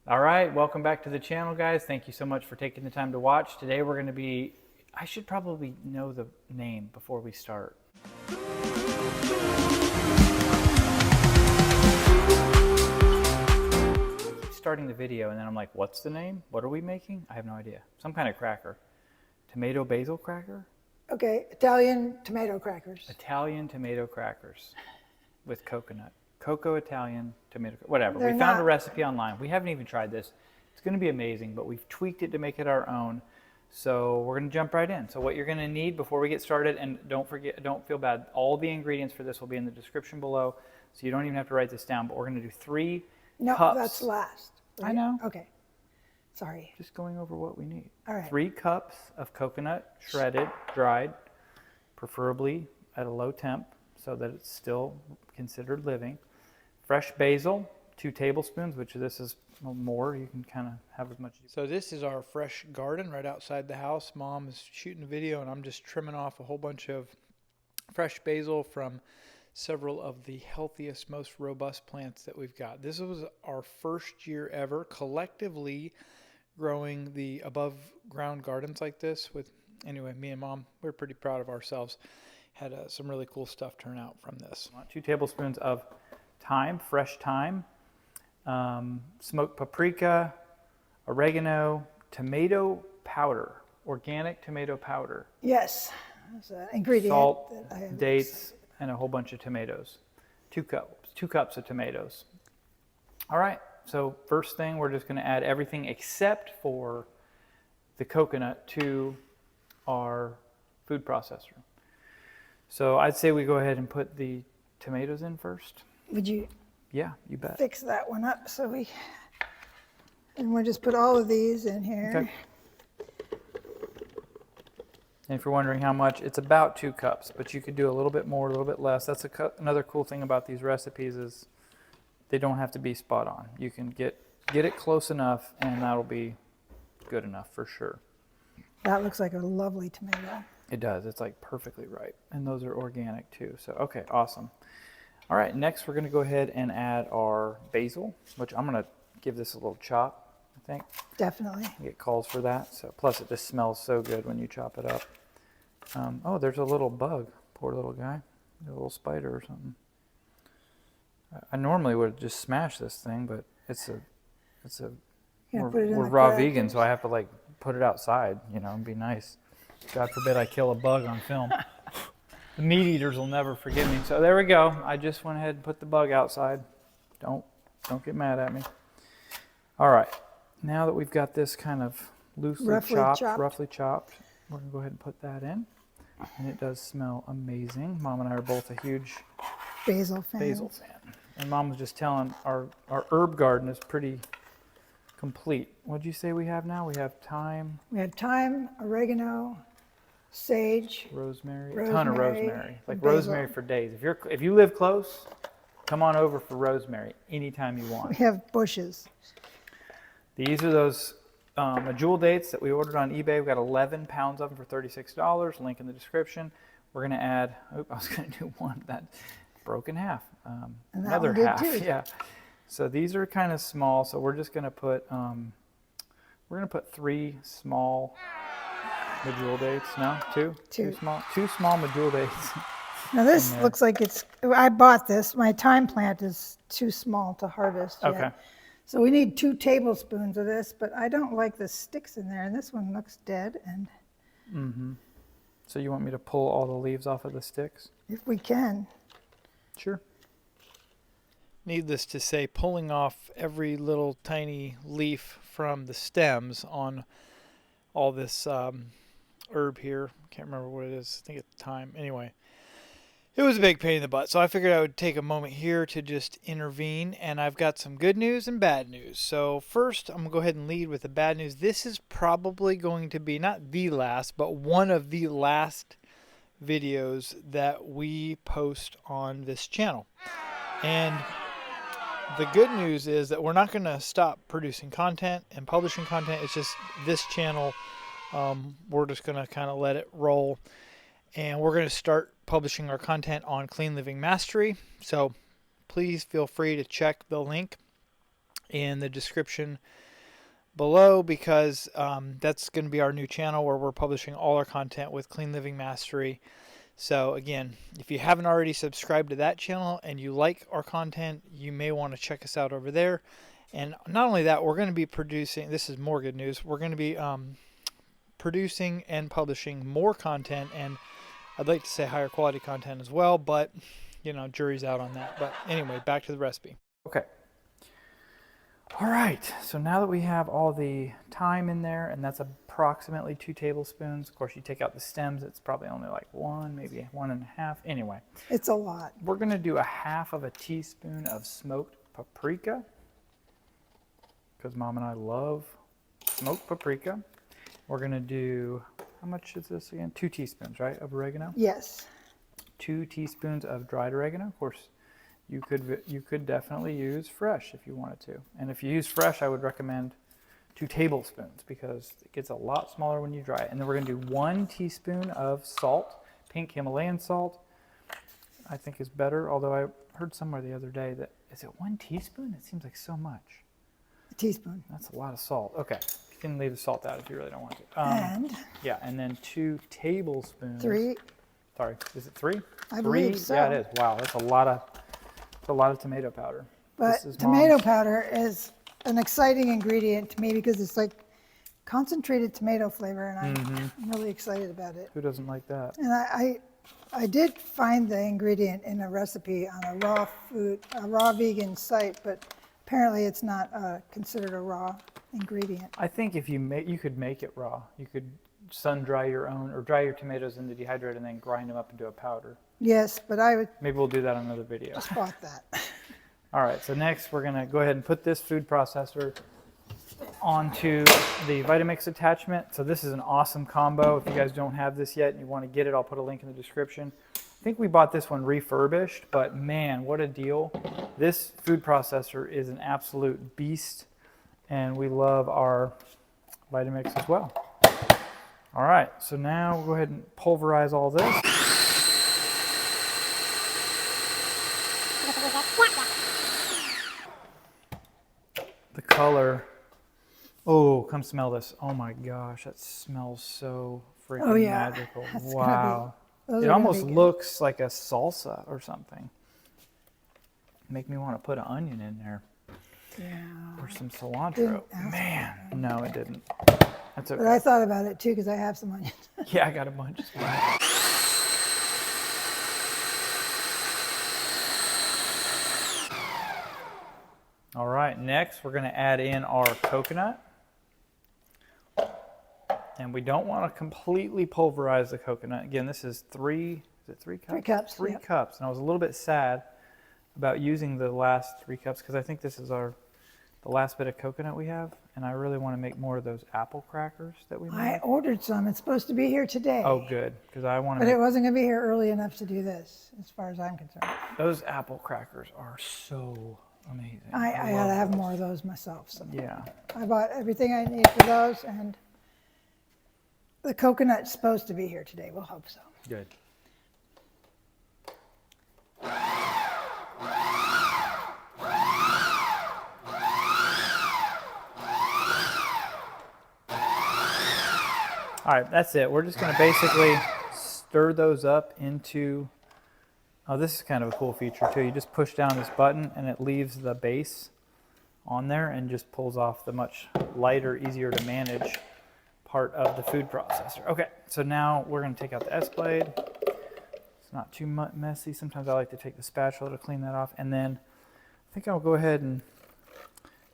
All right, welcome back to the channel, guys. Thank you so much for taking the time to watch. Today we're going to be, I should probably know the name before we start. I keep starting the video and then I'm like, what's the name? What are we making? I have no idea. Some kind of cracker. Tomato basil cracker? Okay, Italian tomato crackers. Italian tomato crackers with coconut. Cocoa Italian tomato, whatever. They're We found a not- recipe online. We haven't even tried this. It's going to be amazing, but we've tweaked it to make it our own. So we're going to jump right in. So what you're going to need before we get started, and don't feel bad, all the ingredients for this will be in the description below, so you don't even have to write this down, but we're going to do 3 No, cups. that's last. I know. Okay, sorry. Just going over what we need. All right. 3 cups of coconut, shredded, dried, preferably at a low temp so that it's still considered living. Fresh basil, 2 tablespoons, which this is more. You can kind of have as much. So this is our fresh garden right outside the house. Mom is shooting a video and I'm just trimming off a whole bunch of fresh basil from several of the healthiest, most robust plants that we've got. This was our first year ever collectively growing the above ground gardens like this with, anyway, me and Mom, we're pretty proud of ourselves. Had some really cool stuff turn out from this. 2 tablespoons of thyme, fresh thyme, smoked paprika, oregano, tomato powder, organic tomato powder. Yes, that's an ingredient Salt, that I have. dates, and a whole bunch of tomatoes. 2 cups of tomatoes. All right, so first thing, we're just going to add everything except for the coconut to our food processor. So I'd say we go ahead and put the tomatoes in first. Would you Yeah, you bet. fix that one up so we, and we'll just put all of these in here. Okay. And if you're wondering how much, it's about 2 cups, but you could do a little bit more, a little bit less. That's another cool thing about these recipes is they don't have to be spot on. You can get it close enough and that'll be good enough for sure. That looks like a lovely tomato. It does. It's like perfectly right. And those are organic too. So, okay, awesome. All right, next we're going to go ahead and add our basil, which I'm going to give this a little chop, I think. Definitely. It calls for that. So plus it just smells so good when you chop it up. Oh, there's a little bug. Poor little guy. A little spider or something. I normally would just smash this thing, but we're raw vegan, so I have to like put it outside, you know, and be nice. God forbid I kill a bug on film. The meat eaters will never forgive me. So there we go. I just went ahead and put the bug outside. Don't get mad at me. All right. Now that we've got this kind of roughly chopped, we're going to go ahead and put that in. And it does smell amazing. Mom and I are both a huge Basil fan. And Mom was just telling our herb garden is pretty complete. What did you say we have now? We have thyme. We have thyme, oregano, sage, Rosemary, a ton of rosemary, like basil. rosemary for days. If you live close, come on over for rosemary anytime you want. We have bushes. These are those Medjool dates that we ordered on eBay. We got 11 pounds of them for $36. Link in the description. We're gonna add. Oh, I was gonna do one that broke in half. And that Another one did half, too. yeah. So these are kind of small. So we're just gonna put 3 small Medjool dates. No, 2. Two. 2 small Medjool dates. Now this looks like I bought this. My thyme plant is too small to harvest yet. Okay. So we need 2 tablespoons of this, but I don't like the sticks in there, and this one looks dead. And So you want me to pull all the leaves off of the sticks? if we can, Sure. Needless to say, pulling off every little tiny leaf from the stems on all this herb here. Can't remember what it is. I think it's thyme. Anyway, it was a big pain in the butt. So I figured I would take a moment here to just intervene. And I've got some good news and bad news. So first, I'm going to go ahead and lead with the bad news. This is probably going to be not the last, but one of the last videos that we post on this channel. And the good news is that we're not going to stop producing content and publishing content. It's just this channel, we're just going to kind of let it roll. And we're going to start publishing our content on Clean Living Mastery. So please feel free to check the link in the description below, because that's going to be our new channel where we're publishing all our content with Clean Living Mastery. So again, if you haven't already subscribed to that channel and you like our content, you may want to check us out over there. And not only that, we're going to be producing, this is more good news, we're going to be producing and publishing more content, and I'd like to say higher quality content as well, but you know, jury's out on that. But anyway, back to the recipe. Okay. All right, so now that we have all the thyme in there, and that's approximately 2 tablespoons. Of course, you take out the stems, it's probably only like 1, maybe 1.5. Anyway. It's a lot. We're gonna do 1/2 teaspoon of smoked paprika, because Mom and I love smoked paprika. We're gonna do, how much is this again? 2 teaspoons, right, of oregano? Yes. 2 teaspoons of dried oregano. Of course, you could definitely use fresh if you wanted to. And if you use fresh, I would recommend 2 tablespoons because it gets a lot smaller when you dry it. And then we're gonna do 1 teaspoon of salt, pink Himalayan salt. I think is better, although I heard somewhere the other day that, is it 1 teaspoon? It seems like so much. A teaspoon. That's a lot of salt. Okay, you can leave the salt out if you really don't want to. And? Yeah, and then 2 tablespoons. 3. Sorry, is it 3? I believe so. Yeah, it is. Wow, that's a lot of tomato powder. But tomato powder is an exciting ingredient to me because it's like concentrated tomato flavor, and I'm really excited about it. Who doesn't like that? And I did find the ingredient in a recipe on a raw vegan site, but apparently it's not considered a raw ingredient. I think if you could make it raw. You could sun dry your own, or dry your tomatoes in the dehydrator and then grind them up into a powder. Yes, but I would Maybe we'll do that on another video. spot that. All right, so next we're gonna go ahead and put this food processor onto the Vitamix attachment. So this is an awesome combo. If you guys don't have this yet and you want to get it, I'll put a link in the description. I think we bought this one refurbished, but man, what a deal. This food processor is an absolute beast, and we love our Vitamix as well. All right, so now we'll go ahead and pulverize all this. The color, oh, come smell this. Oh my gosh, that smells so freaking magical. Wow. It almost looks like a salsa or something. Make me want to put an onion in there. Yeah. Or some cilantro. Man, no, it didn't. That's okay. But I thought about it too because I have some onions. Yeah, I got a bunch. All right, next we're going to add in our coconut. And we don't want to completely pulverize the coconut. Again, this is 3 cups? 3 cups. 3 cups. And I was a little bit sad about using the last 3 cups because I think this is the last bit of coconut we have. And I really want to make more of those apple crackers that we made. I ordered some. It's supposed to be here today. Oh, good. Because I want to. But it wasn't going to be here early enough to do this, as far as I'm concerned. Those apple crackers are so amazing. I got to have more of those myself. So. Yeah. I bought everything I need for those, and the coconut's supposed to be here today. We'll hope so. Good. All right, that's it. We're just going to basically stir those up into, oh, this is kind of a cool feature too. You just push down this button and it leaves the base on there and just pulls off the much lighter, easier to manage part of the food processor. Okay, so now we're going to take out the S-blade. It's not too messy. Sometimes I like to take the spatula to clean that off. And then I think I'll go ahead and,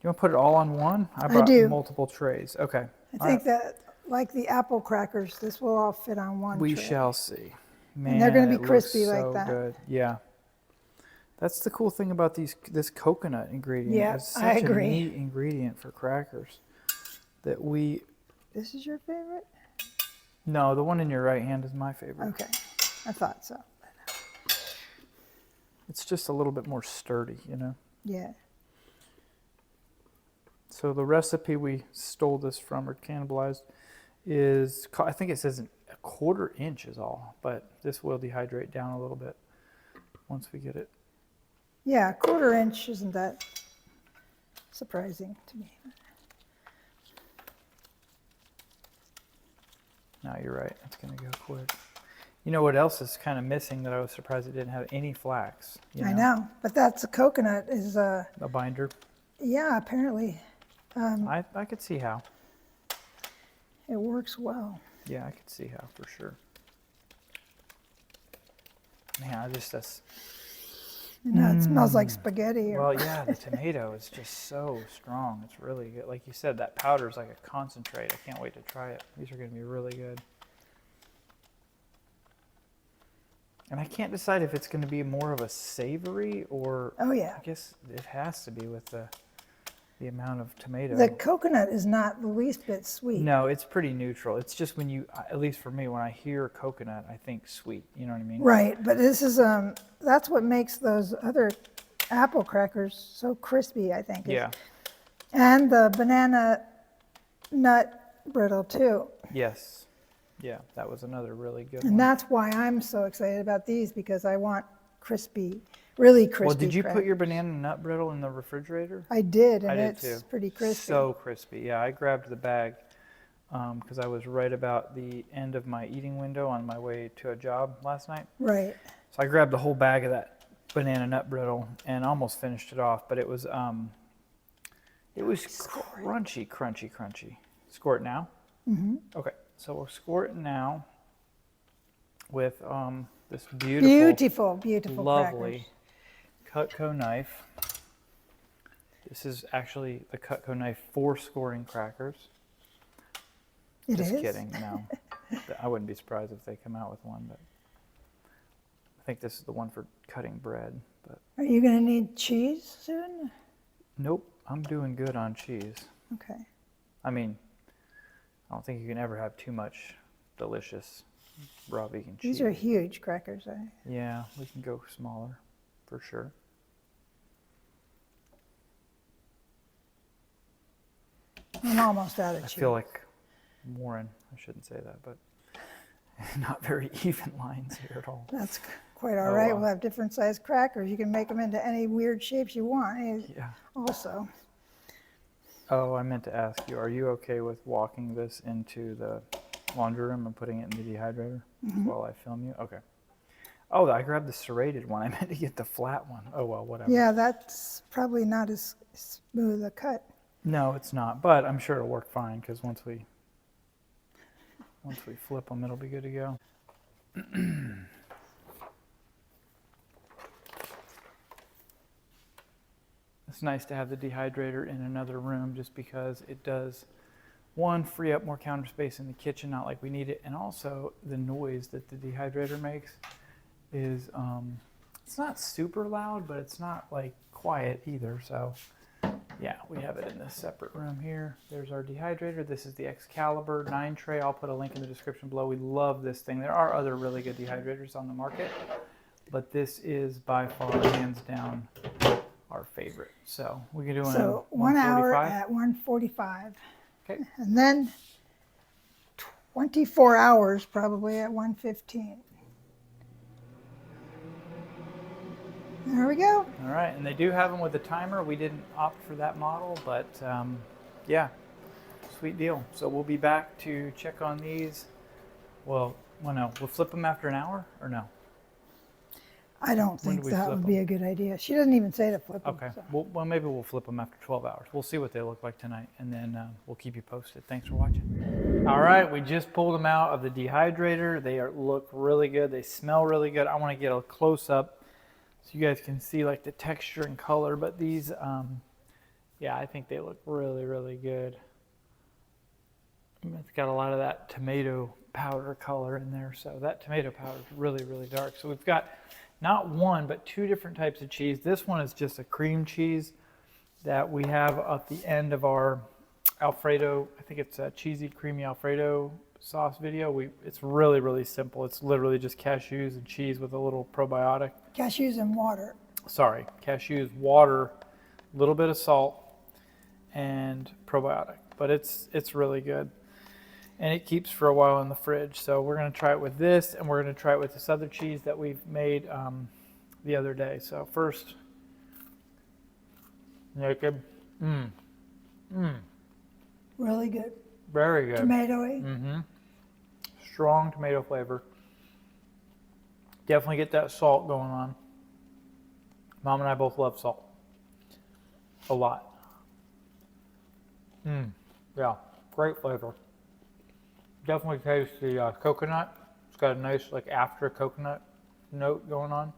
you want to put it all on one? I brought multiple trays. Okay. I think that, like the apple crackers, this will all fit on one tray. We shall see. Man, and they're going to be it crispy looks like so that. Good. Yeah. That's the cool thing about this coconut ingredient. Yeah, It's such I agree. a neat ingredient for crackers that we... This is your favorite? No, the one in your right hand is my favorite. Okay, I thought so. It's just a little bit more sturdy, you know? Yeah. So the recipe we stole this from or cannibalized is, I think it says 1/4 inch is all, but this will dehydrate down a little bit once we get it. Yeah, 1/4 inch isn't that surprising to me. No, you're right. It's going to go quick. You know what else is kind of missing that I was surprised it didn't have any flax? I know, but that's a coconut is A binder? yeah, apparently I could see how. it works well. Yeah, I could see how for sure. Man, I just, that's, You know, it smells like spaghetti. Or, well, yeah, the tomato is just so strong. It's really good. Like you said, that powder is like a concentrate. I can't wait to try it. These are going to be really good. And I can't decide if it's going to be more of a savory or, oh yeah, I guess it has to be with the amount of tomato. the coconut is not the least bit sweet. No, it's pretty neutral. It's just when you, at least for me, when I hear coconut, I think sweet. You know what I mean? Right, but this is that's what makes those other apple crackers so crispy, I think. Yeah. And the banana nut brittle too. Yes. Yeah, that was another really good And one. that's why I'm so excited about these, because I want crispy, really crispy. Well, did you put crackers. your banana nut brittle in the refrigerator? I did, and I did it's too. pretty crispy. So crispy. Yeah, I grabbed the bag because I was right about the end of my eating window on my way to a job last night. Right. So I grabbed the whole bag of that banana nut brittle and almost finished it off, but it was crunchy, crunchy, crunchy. Score it now? Mm-hmm. Okay, so we'll score it now with this beautiful, lovely Cutco knife. This is actually the Cutco knife for scoring crackers. Just kidding, no. I wouldn't be surprised if they come out with one, but I think this is the one for cutting bread. But Are you going to need cheese soon? nope, I'm doing good on cheese. Okay. I mean, I don't think you can ever have too much delicious raw vegan cheese. These are huge crackers, eh? Yeah, we can go smaller for sure. I'm almost out of I cheese. feel like Warren, I shouldn't say that, but not very even lines here at all. That's quite all Oh, right. wow. We'll have different sized crackers. You can make them into any weird shapes you want. Yeah. Also, Oh, I meant to ask you, are you okay with walking this into the laundry room and putting it in the dehydrator while I film you? Okay. Oh, I grabbed the serrated one. I meant to get the flat one. Oh, well, whatever. yeah, that's probably not as smooth a cut. No, it's not, but I'm sure it'll work fine because once we flip them, it'll be good to go. It's nice to have the dehydrator in another room just because it does, one, free up more counter space in the kitchen, not like we need it, and also the noise that the dehydrator makes is, it's not super loud, but it's not like quiet either, so yeah, we have it in this separate room here. There's our dehydrator. This is the Excalibur 9 tray. I'll put a link in the description below. We love this thing. There are other really good dehydrators on the market, but this is by far, hands down, our favorite. So we can do it So in 1 hour 145. at 145. Okay. And then 24 hours probably at 115. There we go. All right, and they do have them with a timer. We didn't opt for that model, but yeah, sweet deal. So we'll be back to check on these. Well, no, we'll flip them after an hour, or no? I don't When think do we that flip would be a good idea. She doesn't even say to flip them. Okay, so. well, maybe we'll flip them after 12 hours. We'll see what they look like tonight, and then we'll keep you posted. Thanks for watching. All right, we just pulled them out of the dehydrator. They look really good. They smell really good. I want to get a close-up so you guys can see like the texture and color, but these, yeah, I think they look really, really good. It's got a lot of that tomato powder color in there, so that tomato powder is really, really dark. So we've got not one, but two different types of cheese. This one is just a cream cheese that we have at the end of our Alfredo. I think it's a cheesy, creamy Alfredo sauce video. It's really, really simple. It's literally just cashews and cheese with a little probiotic. Cashews and water. Sorry, cashews, water, a little bit of salt, and probiotic. But it's really good. And it keeps for a while in the fridge. So we're going to try it with this, and we're going to try it with this other cheese that we've made the other day. So first, naked. Really good. Very good. Tomatoey. Strong tomato flavor. Definitely get that salt going on. Mom and I both love salt. A lot. Yeah, great flavor. Definitely taste the coconut. It's got a nice like after coconut note going on.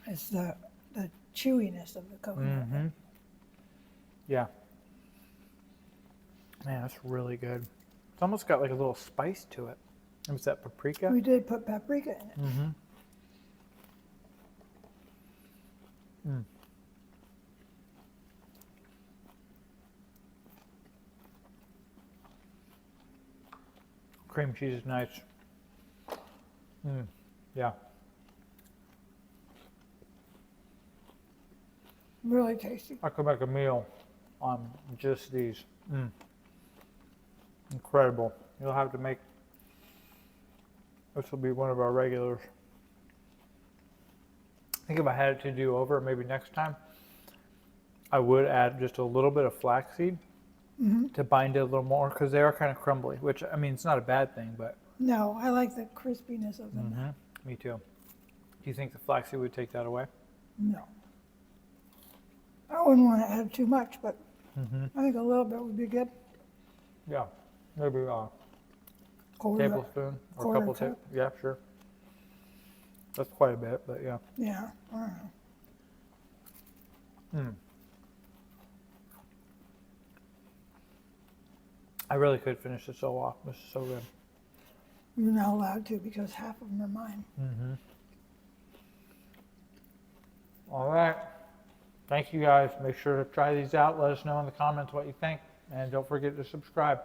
It's the chewiness of the coconut. Yeah. Man, that's really good. It's almost got like a little spice to it. What's that, paprika? We did put paprika in it. Cream cheese is nice. Yeah. Really tasty. I could make a meal on just these. Incredible. You'll have to make, this will be one of our regulars. I think if I had it to do over, maybe next time, I would add just a little bit of flaxseed to bind it a little more because they are kind of crumbly, which, I mean, it's not a bad thing, but. No, I like the crispiness of them. Me too. Do you think the flaxseed would take that away? No. I wouldn't want to add too much, but I think a little bit would be good. Yeah, maybe a Quarter- tablespoon or a quarter couple cup. tablespoons. Yeah, sure. That's quite a bit, but yeah. Yeah, I don't know. I really could finish this all off. This is so good. You're not allowed to because half of them are mine. All right. Thank you guys. Make sure to try these out. Let us know in the comments what you think. And don't forget to subscribe.